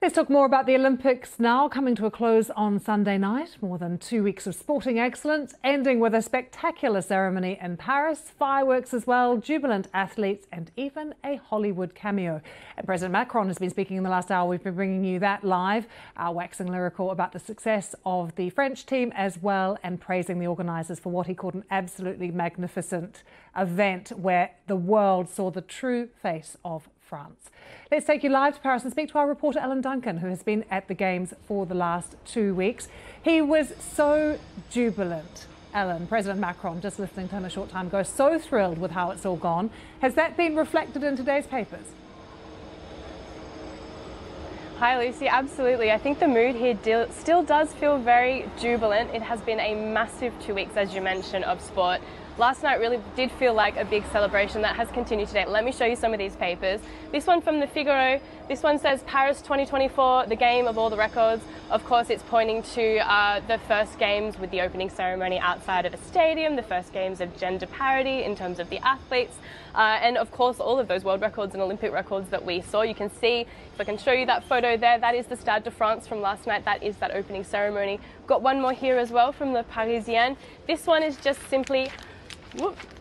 Let's talk more about the Olympics now, coming to a close on Sunday night. More than 2 weeks of sporting excellence, ending with a spectacular ceremony in Paris, fireworks as well, jubilant athletes and even a Hollywood cameo. And President Macron has been speaking in the last hour. We've been bringing you that live, waxing lyrical about the success of the French team as well, and praising the organisers for what he called an absolutely magnificent event where the world saw the true face of France. Let's take you live to Paris and speak to our reporter Ellen Duncan, who has been at the Games for the last 2 weeks. He was so jubilant. Ellen, President Macron, just listening to him a short time ago, so thrilled with how it's all gone. Has that been reflected in today's papers? Hi Lucy, absolutely. I think the mood here still does feel very jubilant. It has been a massive 2 weeks, as you mentioned, of sport. Last night really did feel like a big celebration that has continued today. Let me show you some of these papers. This one from the Figaro, this one says Paris 2024, the game of all the records. Of course, it's pointing to the first games with the opening ceremony outside of a stadium, the first games of gender parity in terms of the athletes, and of course all of those world records and Olympic records that we saw. You can see, if I can show you that photo there, that is the Stade de France from last night. That is that opening ceremony. Got one more here as well from the Parisienne. This one is just simply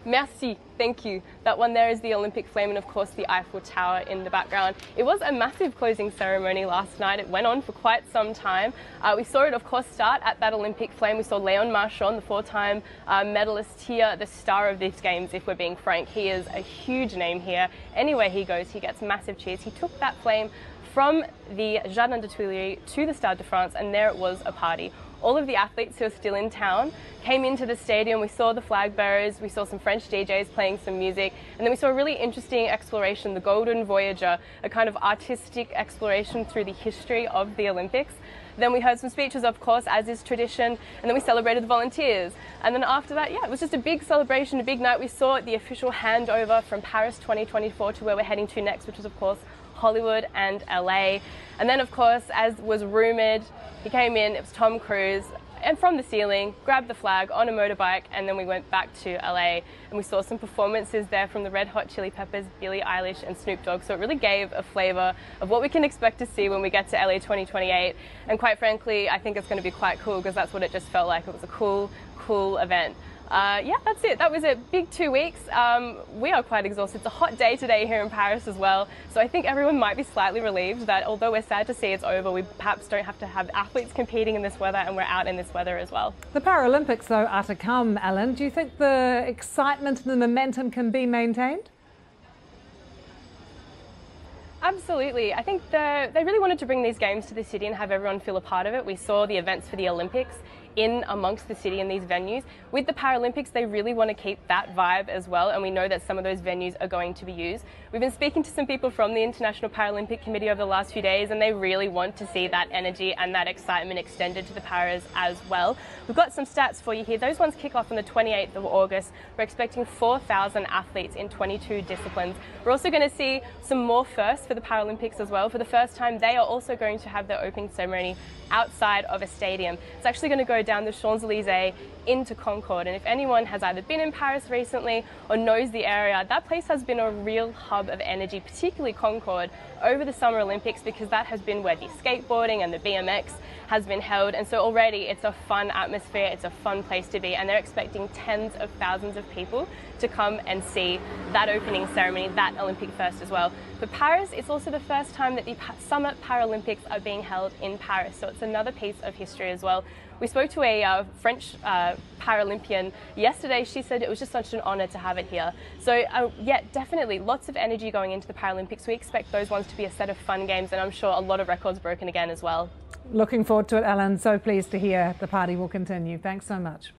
merci, thank you. That one there is the Olympic flame and of course the Eiffel Tower in the background. It was a massive closing ceremony last night. It went on for quite some time. We saw it of course start at that Olympic flame. We saw Léon Marchand, the four-time medalist here, the star of these games if we're being frank. He is a huge name here. Anywhere he goes he gets massive cheers. He took that flame from the Jardin des Tuileries to the Stade de France, and there it was a party. All of the athletes who are still in town came into the stadium. We saw the flag bearers, we saw some French DJs playing some music, and then we saw a really interesting exploration, the Golden Voyager, a kind of artistic exploration through the history of the Olympics. Then we heard some speeches, of course, as is tradition, and then we celebrated the volunteers. And then after that, yeah, it was just a big celebration, a big night. We saw the official handover from Paris 2024 to where we're heading to next, which is, of course, Hollywood and LA. And then, of course, as was rumoured, he came in, it was Tom Cruise, and from the ceiling, grabbed the flag on a motorbike, and then we went back to LA, and we saw some performances there from the Red Hot Chili Peppers, Billie Eilish and Snoop Dogg. So it really gave a flavour of what we can expect to see when we get to LA 2028. And quite frankly, I think it's going to be quite cool, because that's what it just felt like. It was a cool event. Yeah, that's it. That was a big 2 weeks. We are quite exhausted. It's a hot day today here in Paris as well. So I think everyone might be slightly relieved that although we're sad to see it's over, we perhaps don't have to have athletes competing in this weather, and we're out in this weather as well. The Paralympics, though, are to come, Ellen. Do you think the excitement and the momentum can be maintained? Absolutely. I think they really wanted to bring these games to the city and have everyone feel a part of it. We saw the events for the Olympics in amongst the city in these venues. With the Paralympics, they really want to keep that vibe as well, and we know that some of those venues are going to be used. We've been speaking to some people from the International Paralympic Committee over the last few days, and they really want to see that energy and that excitement extended to the Paras as well. We've got some stats for you here. Those ones kick off on the 28th of August. We're expecting 4,000 athletes in 22 disciplines. We're also going to see some more firsts for the Paralympics as well. For the first time, they are also going to have their opening ceremony outside of a stadium. It's actually going to go down the Champs-Élysées into Concorde, and if anyone has either been in Paris recently or knows the area, that place has been a real hub of energy, particularly Concorde, over the Summer Olympics, because that has been where the skateboarding and the BMX has been held, and so already it's a fun atmosphere, it's a fun place to be, and they're expecting tens of thousands of people to come and see that opening ceremony, that Olympic first as well. For Paris, it's also the first time that the Summer Paralympics are being held in Paris, so it's another piece of history as well. We spoke to a French Paralympian yesterday. She said it was just such an honour to have it here. So yeah, definitely lots of energy going into the Paralympics. We expect those ones to be a set of fun games, and I'm sure a lot of records broken again as well. Looking forward to it, Ellen. So pleased to hear the party will continue. Thanks so much.